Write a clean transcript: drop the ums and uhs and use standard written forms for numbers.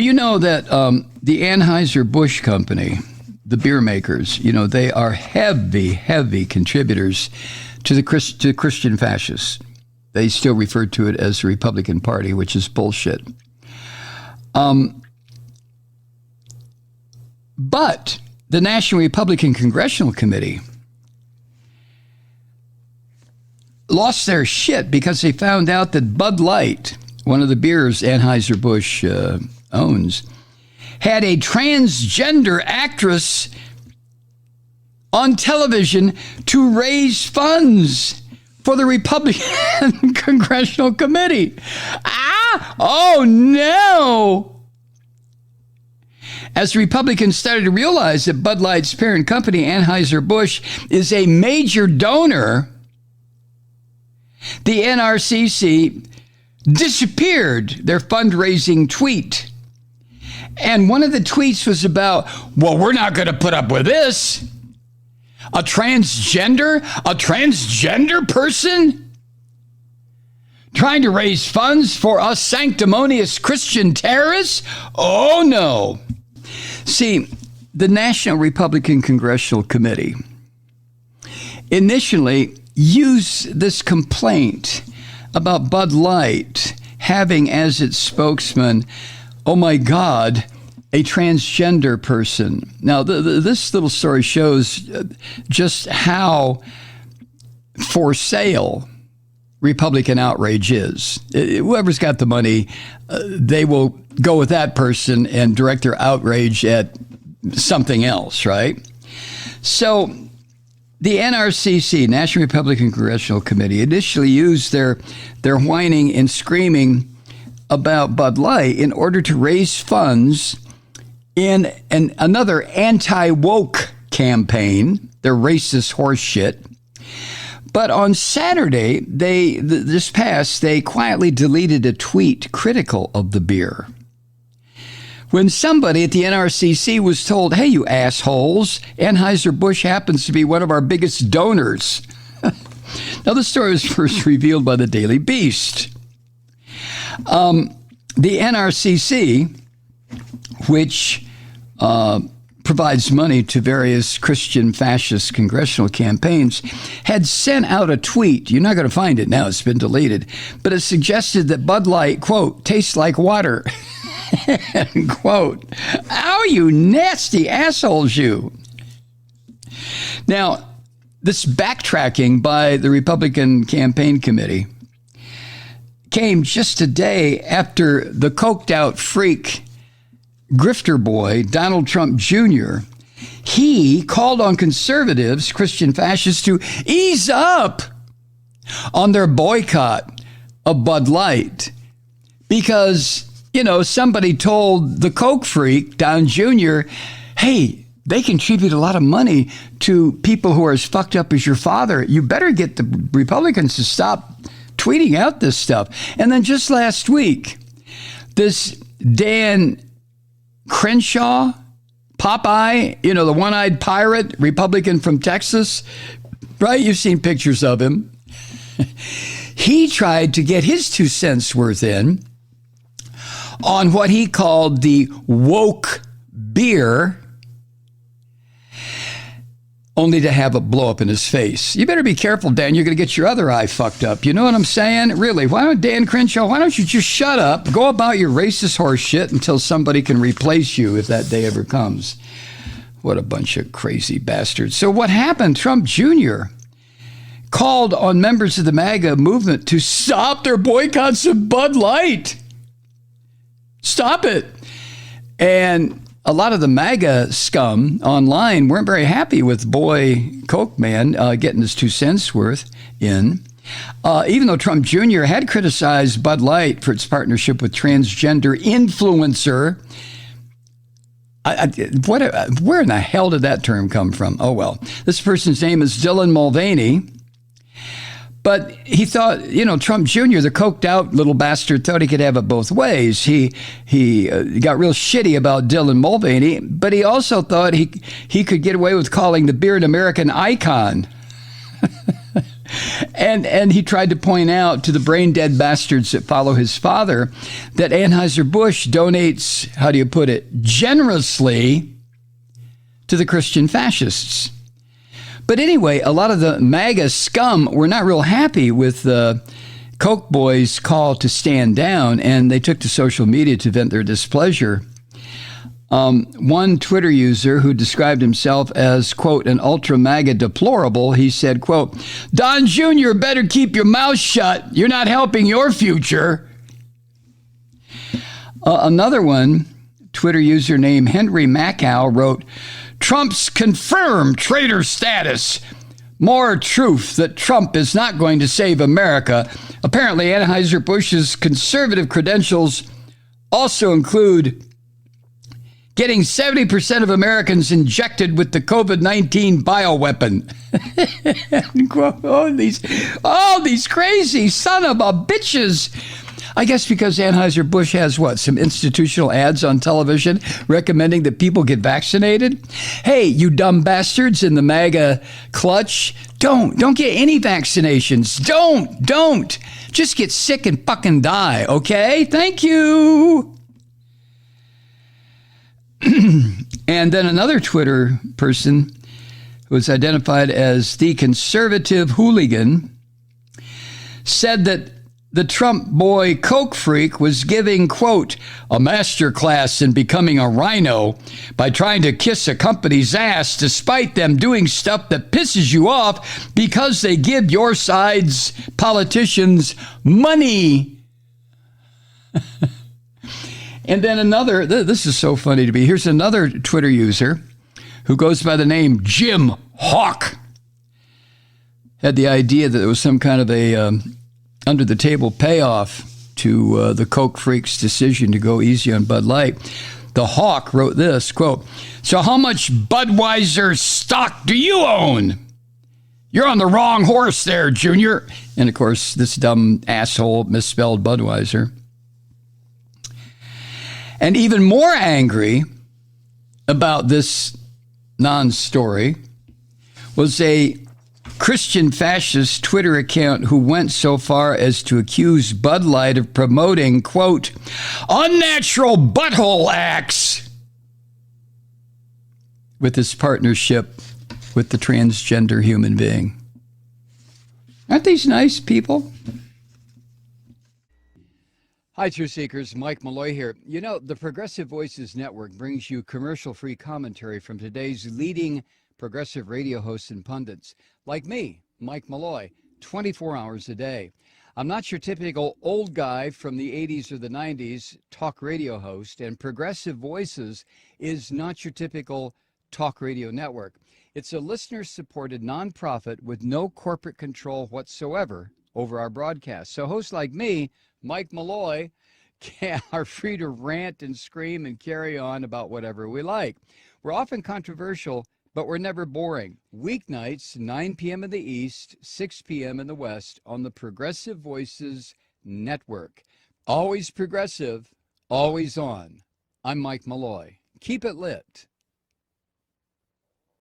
you know that the Anheuser-Busch company, the beer makers, they are heavy contributors to the Christian fascists. They still refer to it as the Republican Party, which is bullshit. But the National Republican Congressional Committee lost their shit because they found out that Bud Light, one of the beers Anheuser-Busch owns, had a transgender actress on television to raise funds for the Republican Congressional Committee. Oh no! As Republicans started to realize that Bud Light's parent company, Anheuser-Busch, is a major donor, the NRCC disappeared their fundraising tweet. And one of the tweets was about, well, we're not going to put up with this. A transgender person trying to raise funds for us sanctimonious Christian terrorists? Oh, no. See, the National Republican Congressional Committee initially used this complaint about Bud Light having as its spokesman, oh my God, a transgender person. Now, this little story shows just how for sale Republican outrage is. Whoever's got the money, they will go with that person and direct their outrage at something else, right? So the NRCC, National Republican Congressional Committee, initially used their whining and screaming about Bud Light in order to raise funds in another anti-woke campaign, their racist horse shit. But on Saturday, they quietly deleted a tweet critical of the beer. When somebody at the NRCC was told, hey, you assholes, Anheuser-Busch happens to be one of our biggest donors. Now, the story was first revealed by the Daily Beast. The NRCC, which provides money to various Christian fascist congressional campaigns, had sent out a tweet. You're not going to find it now. It's been deleted. But it suggested that Bud Light, quote, tastes like water, end quote. Oh, you nasty assholes, you. Now, this backtracking by the Republican Campaign Committee came just a day after the coked out freak grifter boy, Donald Trump Jr., he called on conservatives, Christian fascists, to ease up on their boycott of Bud Light because, somebody told the Coke freak, Don Jr., hey, they contribute a lot of money to people who are as fucked up as your father. You better get the Republicans to stop tweeting out this stuff. And then just last week, this Dan Crenshaw, Popeye, the one-eyed pirate, Republican from Texas, right? You've seen pictures of him. He tried to get his 2 cents worth in on what he called the woke beer, only to have it blow up in his face. You better be careful, Dan. You're going to get your other eye fucked up. You know what I'm saying? Really, Dan Crenshaw, why don't you just shut up, go about your racist horse shit until somebody can replace you if that day ever comes. What a bunch of crazy bastards. So what happened? Trump Jr. called on members of the MAGA movement to stop their boycotts of Bud Light. Stop it. And a lot of the MAGA scum online weren't very happy with boy Coke Man getting his 2 cents worth in, even though Trump Jr. had criticized Bud Light for its partnership with transgender influencer. Where in the hell did that term come from? Oh, well, this person's name is Dylan Mulvaney. But he thought, Trump Jr., the coked out little bastard, thought he could have it both ways. He got real shitty about Dylan Mulvaney, but he also thought he could get away with calling the beer an American icon. And he tried to point out to the brain-dead bastards that follow his father that Anheuser-Busch donates, how do you put it, generously to the Christian fascists. But anyway, a lot of the MAGA scum were not real happy with the Koch boys' call to stand down, and they took to social media to vent their displeasure. One Twitter user who described himself as, quote, an ultra-MAGA deplorable, he said, quote, Don Jr. better keep your mouth shut. You're not helping your future. Another one, Twitter user named Henry Macau, wrote, Trump's confirmed traitor status. More truth that Trump is not going to save America. Apparently, Anheuser-Busch's conservative credentials also include getting 70% of Americans injected with the COVID-19 bioweapon. all these crazy son of a bitches. I guess because Anheuser-Busch has what? Some institutional ads on television recommending that people get vaccinated? Hey, you dumb bastards in the MAGA clutch, don't get any vaccinations. Don't. Just get sick and fucking die, okay? Thank you. And then another Twitter person who was identified as the conservative hooligan said that the Trump boy Coke freak was giving, quote, a master class in becoming a rhino by trying to kiss a company's ass despite them doing stuff that pisses you off because they give your side's politicians money. And then another, this is so funny to me. Here's another Twitter user who goes by the name Jim Hawk. Had the idea that it was some kind of a under-the-table payoff to the Coke freaks' decision to go easy on Bud Light. The Hawk wrote this, quote, so how much Budweiser stock do you own? You're on the wrong horse there, Junior. And, of course, this dumb asshole misspelled Budweiser. And even more angry about this non-story was a Christian fascist Twitter account who went so far as to accuse Bud Light of promoting, quote, unnatural butthole acts with his partnership with the transgender human being. Aren't these nice people? Hi, Truth Seekers. Mike Malloy here. You know, the Progressive Voices Network brings you commercial-free commentary from today's leading progressive radio hosts and pundits, like me, Mike Malloy, 24 hours a day. I'm not your typical old guy from the 80s or the 90s talk radio host, and Progressive Voices is not your typical talk radio network. It's a listener-supported nonprofit with no corporate control whatsoever over our broadcast. So hosts like me, Mike Malloy, are free to rant and scream and carry on about whatever we like. We're often controversial, but we're never boring. Weeknights, 9 p.m. in the East, 6 p.m. in the West on the Progressive Voices Network. Always progressive, always on. I'm Mike Malloy. Keep it lit.